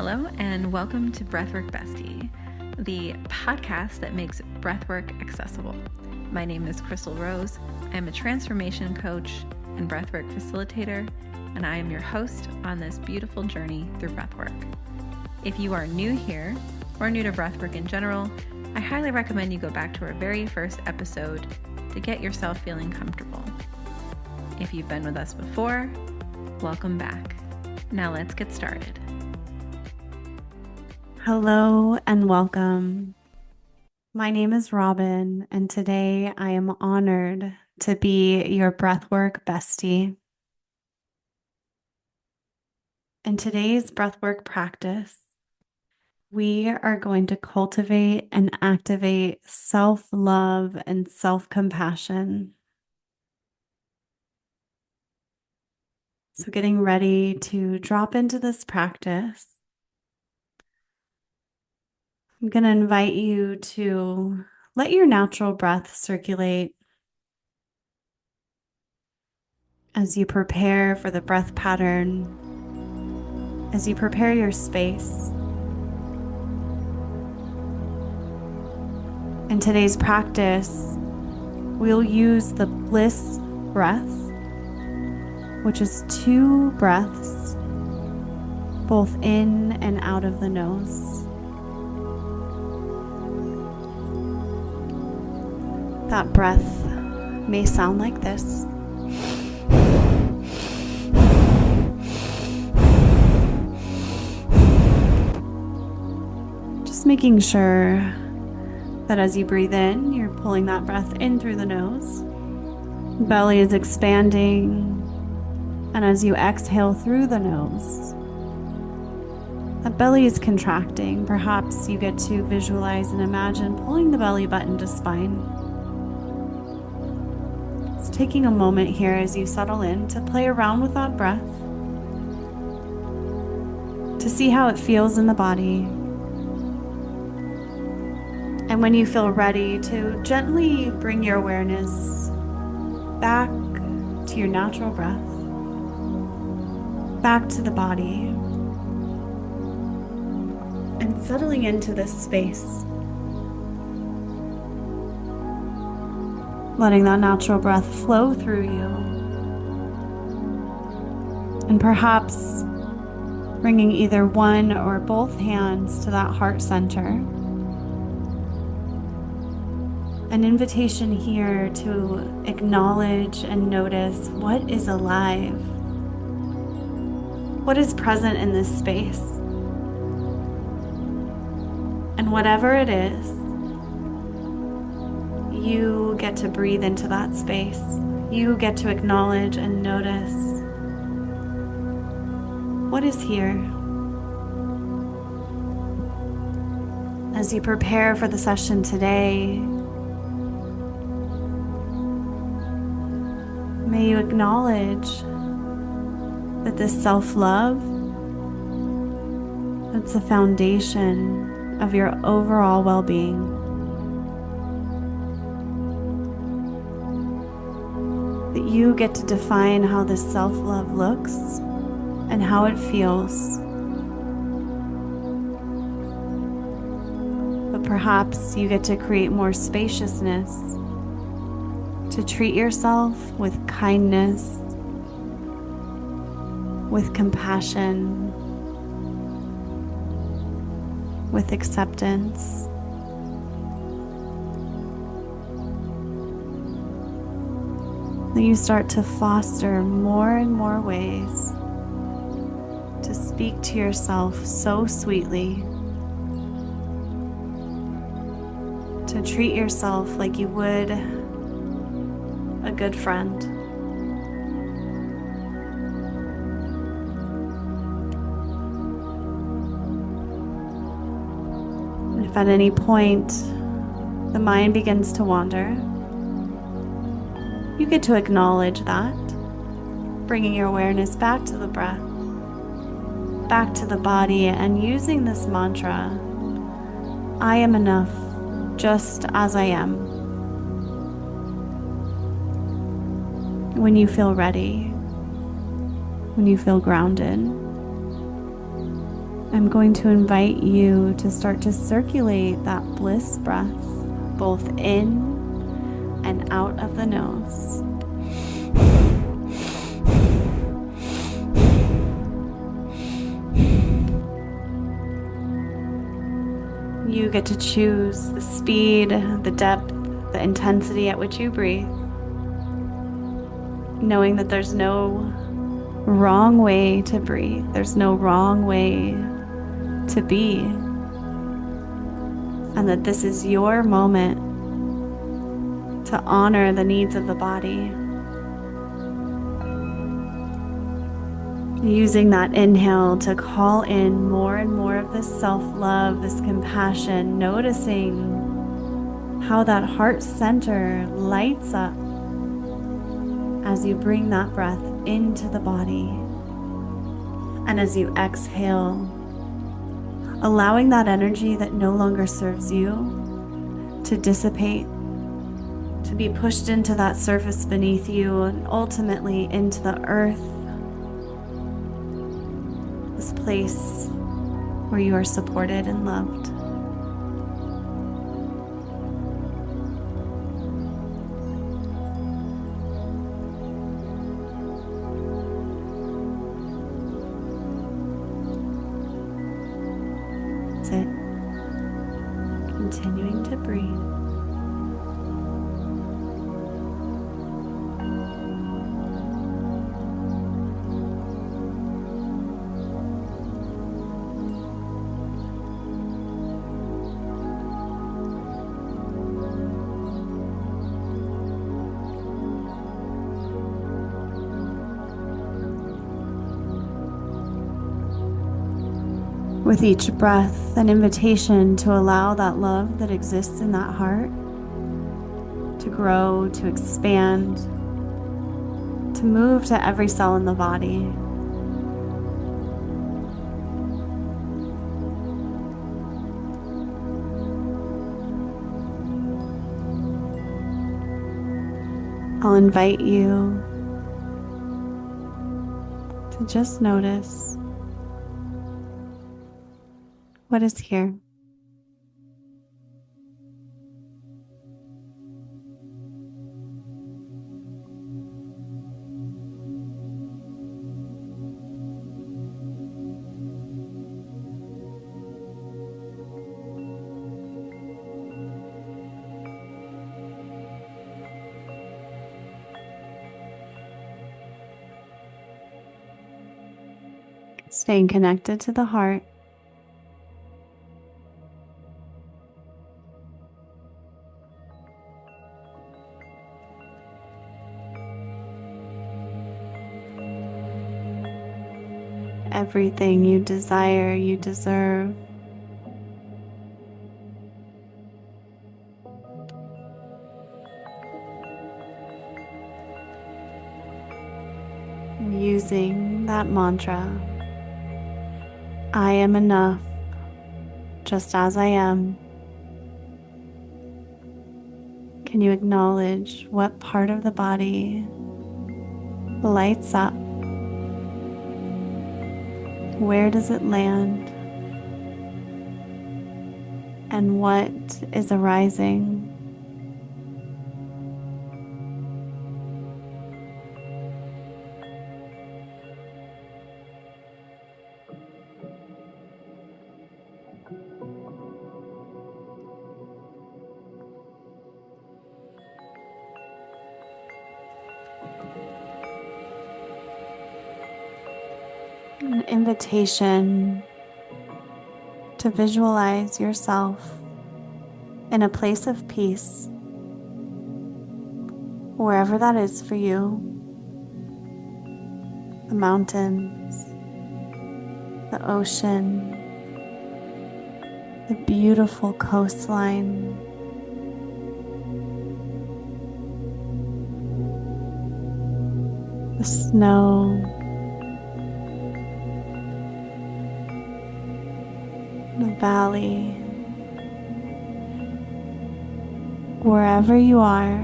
Hello and welcome to Breathwork Bestie, the podcast that makes breathwork accessible. My name is Crystal Rose. I'm a transformation coach and breathwork facilitator, and I am your host on this beautiful journey through breathwork. If you are new here or new to breathwork in general, I highly recommend you go back to our very first episode to get yourself feeling comfortable. If you've been with us before, welcome back. Now let's get started. Hello and welcome. My name is Robyn, and today I am honored to be your breathwork bestie. In today's breathwork practice, we are going to cultivate and activate self-love and self-compassion. So getting ready to drop into this practice, I'm going to invite you to let your natural breath circulate as you prepare for the breath pattern, as you prepare your space. In today's practice, we'll use the bliss breath, which is 2 breaths, both in and out of the nose. That breath may sound like this. Just making sure that as you breathe in, you're pulling that breath in through the nose. Belly is expanding. And as you exhale through the nose, the belly is contracting. Perhaps you get to visualize and imagine pulling the belly button to spine. Taking a moment here as you settle in to play around with that breath, to see how it feels in the body. And when you feel ready, to gently bring your awareness back to your natural breath, back to the body, and settling into this space. Letting that natural breath flow through you. And perhaps bringing either one or both hands to that heart center. An invitation here to acknowledge and notice what is alive, what is present in this space. And whatever it is, you get to breathe into that space. You get to acknowledge and notice what is here. As you prepare for the session today, may you acknowledge that this self-love, that's the foundation of your overall well-being. That you get to define how this self-love looks and how it feels. But perhaps you get to create more spaciousness, to treat yourself with kindness, with compassion, with acceptance. That you start to foster more and more ways to speak to yourself so sweetly, to treat yourself like you would a good friend. And if at any point the mind begins to wander, you get to acknowledge that, bringing your awareness back to the breath, back to the body, and using this mantra, I am enough just as I am. When you feel ready, when you feel grounded, I'm going to invite you to start to circulate that bliss breath both in and out of the nose. You get to choose the speed, the depth, the intensity at which you breathe, knowing that there's no wrong way to breathe. There's no wrong way to be. And that this is your moment to honor the needs of the body. Using that inhale to call in more and more of this self-love, this compassion, noticing how that heart center lights up as you bring that breath into the body. And as you exhale, allowing that energy that no longer serves you to dissipate, to be pushed into that surface beneath you and ultimately into the earth, this place where you are supported and loved. That's it. Continuing to breathe. With each breath, an invitation to allow that love that exists in that heart to grow, to expand, to move to every cell in the body. I'll invite you to just notice what is here. Staying connected to the heart. Everything you desire, you deserve. And using that mantra, I am enough, just as I am. Can you acknowledge what part of the body lights up? Where does it land? And what is arising? An invitation to visualize yourself in a place of peace, wherever that is for you. The mountains, the ocean, the beautiful coastline. The snow. The valley, wherever you are,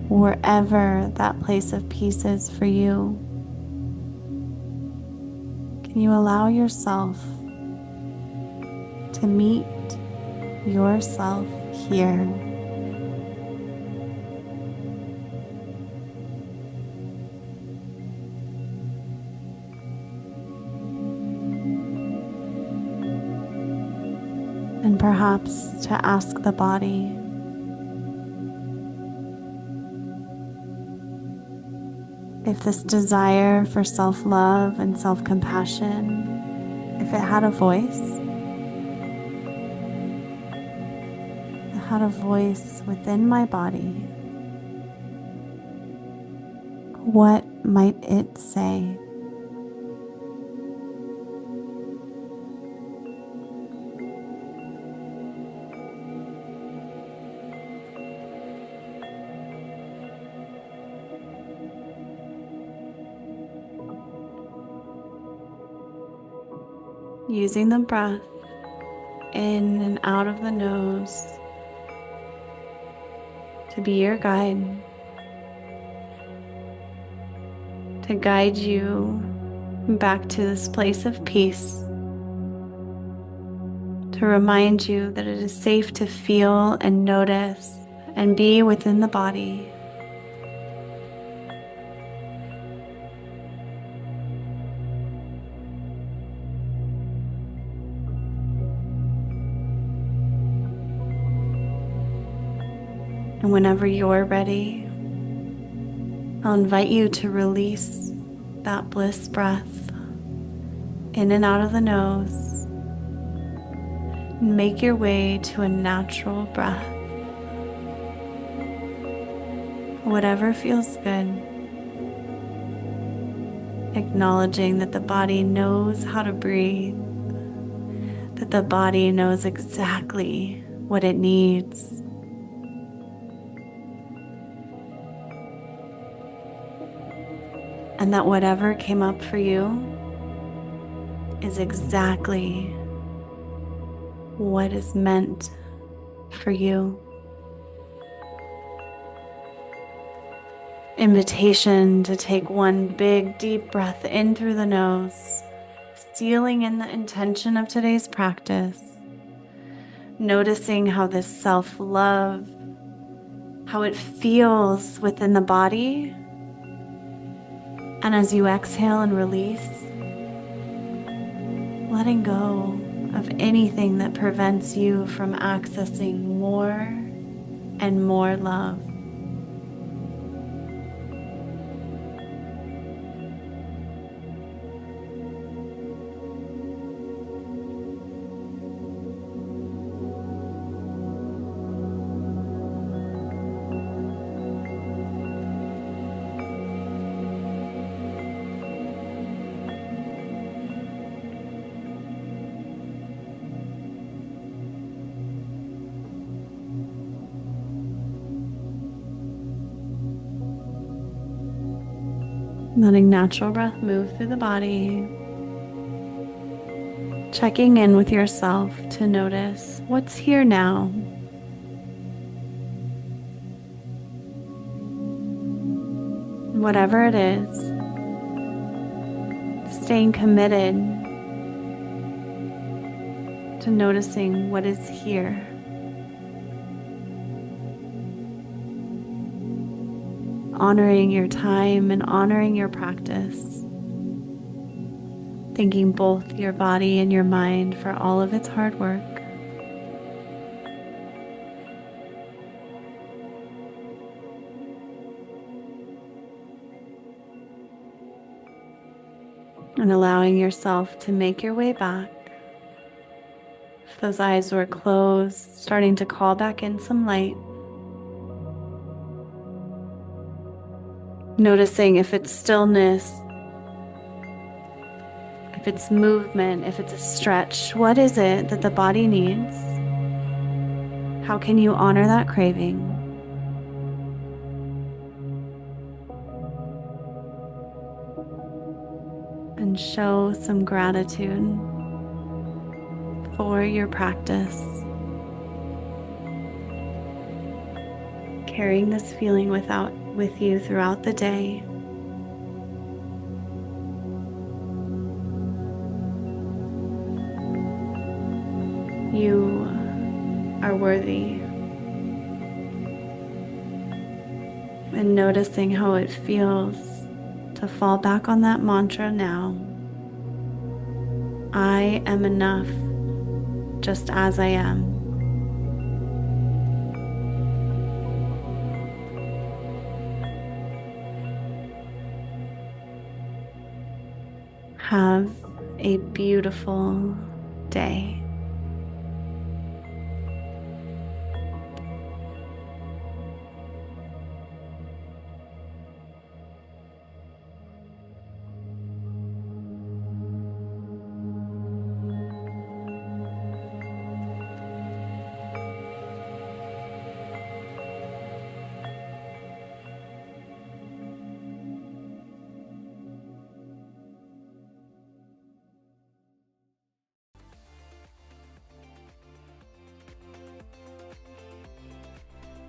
wherever that place of peace is for you, can you allow yourself to meet yourself here. And perhaps to ask the body, if this desire for self-love and self-compassion, if it had a voice, within my body, what might it say? Using the breath in and out of the nose to be your guide, to guide you back to this place of peace, to remind you that it is safe to feel and notice and be within the body. And whenever you're ready, I'll invite you to release that bliss breath in and out of the nose and make your way to a natural breath. Whatever feels good, acknowledging that the body knows how to breathe, that the body knows exactly what it needs. And that whatever came up for you is exactly what is meant for you. Invitation to take one big deep breath in through the nose, sealing in the intention of today's practice, noticing how this self-love, how it feels within the body. And as you exhale and release, letting go of anything that prevents you from accessing more and more love. Letting natural breath move through the body. Checking in with yourself to notice what's here now. Whatever it is, staying committed to noticing what is here. Honoring your time and honoring your practice. Thanking both your body and your mind for all of its hard work. And allowing yourself to make your way back. If those eyes were closed, starting to call back in some light. Noticing if it's stillness, if it's movement, if it's a stretch, what is it that the body needs? How can you honor that craving? And show some gratitude for your practice. Carrying this feeling with you throughout the day. You are worthy. And noticing how it feels to fall back on that mantra now. I am enough just as I am. Have a beautiful day.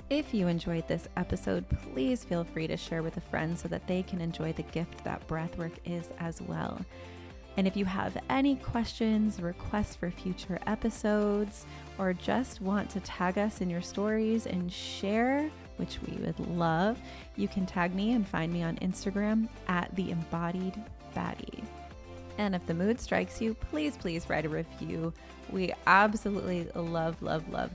If you enjoyed this episode, please feel free to share with a friend so that they can enjoy the gift that breathwork is as well. And if you have any questions, requests for future episodes, or just want to tag us in your stories and share, which we would love, you can tag me and find me on Instagram at The Embodied Baddie. And if the mood strikes you, please write a review. We absolutely love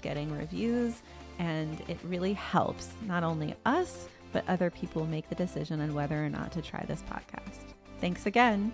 getting reviews. And it really helps not only us, but other people make the decision on whether or not to try this podcast. Thanks again.